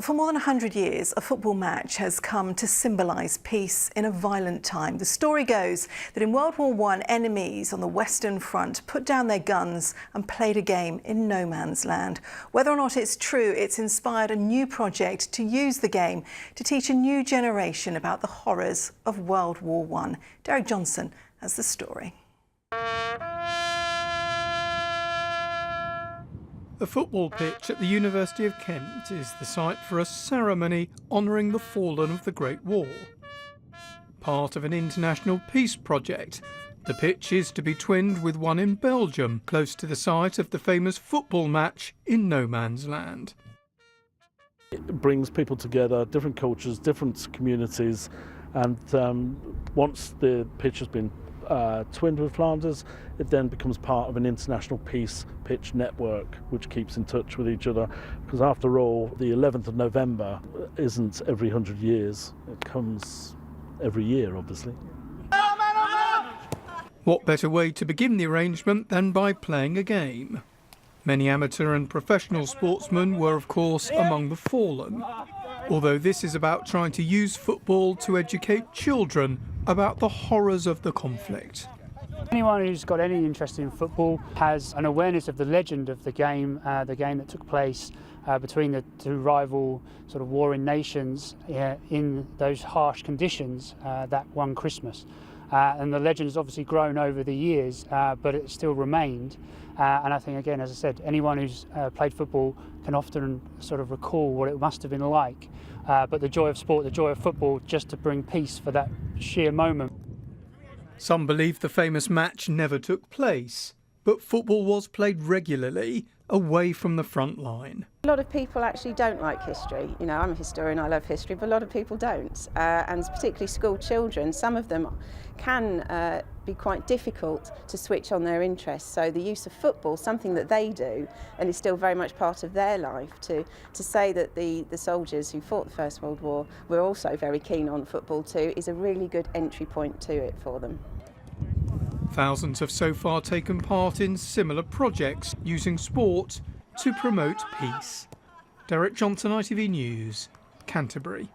For more than 100 years, a football match has come to symbolise peace in a violent time. The story goes that in World War I, enemies on the Western Front put down their guns and played a game in no man's land. Whether or not it's true, it's inspired a new project to use the game to teach a new generation about the horrors of World War I. Derek Johnson has the story. A football pitch at the University of Kent is the site for a ceremony honouring the fallen of the Great War. Part of an international peace project, the pitch is to be twinned with one in Belgium, close to the site of the famous football match in no man's land. It brings people together, different cultures, different communities, and once the pitch has been twinned with Flanders, it then becomes part of an international peace pitch network which keeps in touch with each other, because after all, the 11th of November isn't every 100 years, it comes every year, obviously. What better way to begin the arrangement than by playing a game? Many amateur and professional sportsmen were, of course, among the fallen, although this is about trying to use football to educate children about the horrors of the conflict. Anyone who's got any interest in football has an awareness of the legend of the game that took place between the two rival sort of warring nations in those harsh conditions that one Christmas. And the legend has obviously grown over the years, but it still remained. And I think, again, as I said, anyone who's played football can often sort of recall what it must have been like. But the joy of sport, the joy of football, just to bring peace for that sheer moment. Some believe the famous match never took place, but football was played regularly away from the front line. A lot of people actually don't like history. You know, I'm a historian, I love history, but a lot of people don't. And particularly school children, some of them can be quite difficult to switch on their interests. So the use of football, something that they do, and is still very much part of their life, to say that the soldiers who fought the First World War were also very keen on football too, is a really good entry point to it for them. Thousands have so far taken part in similar projects using sport to promote peace. Derek Johnson, ITV News, Canterbury.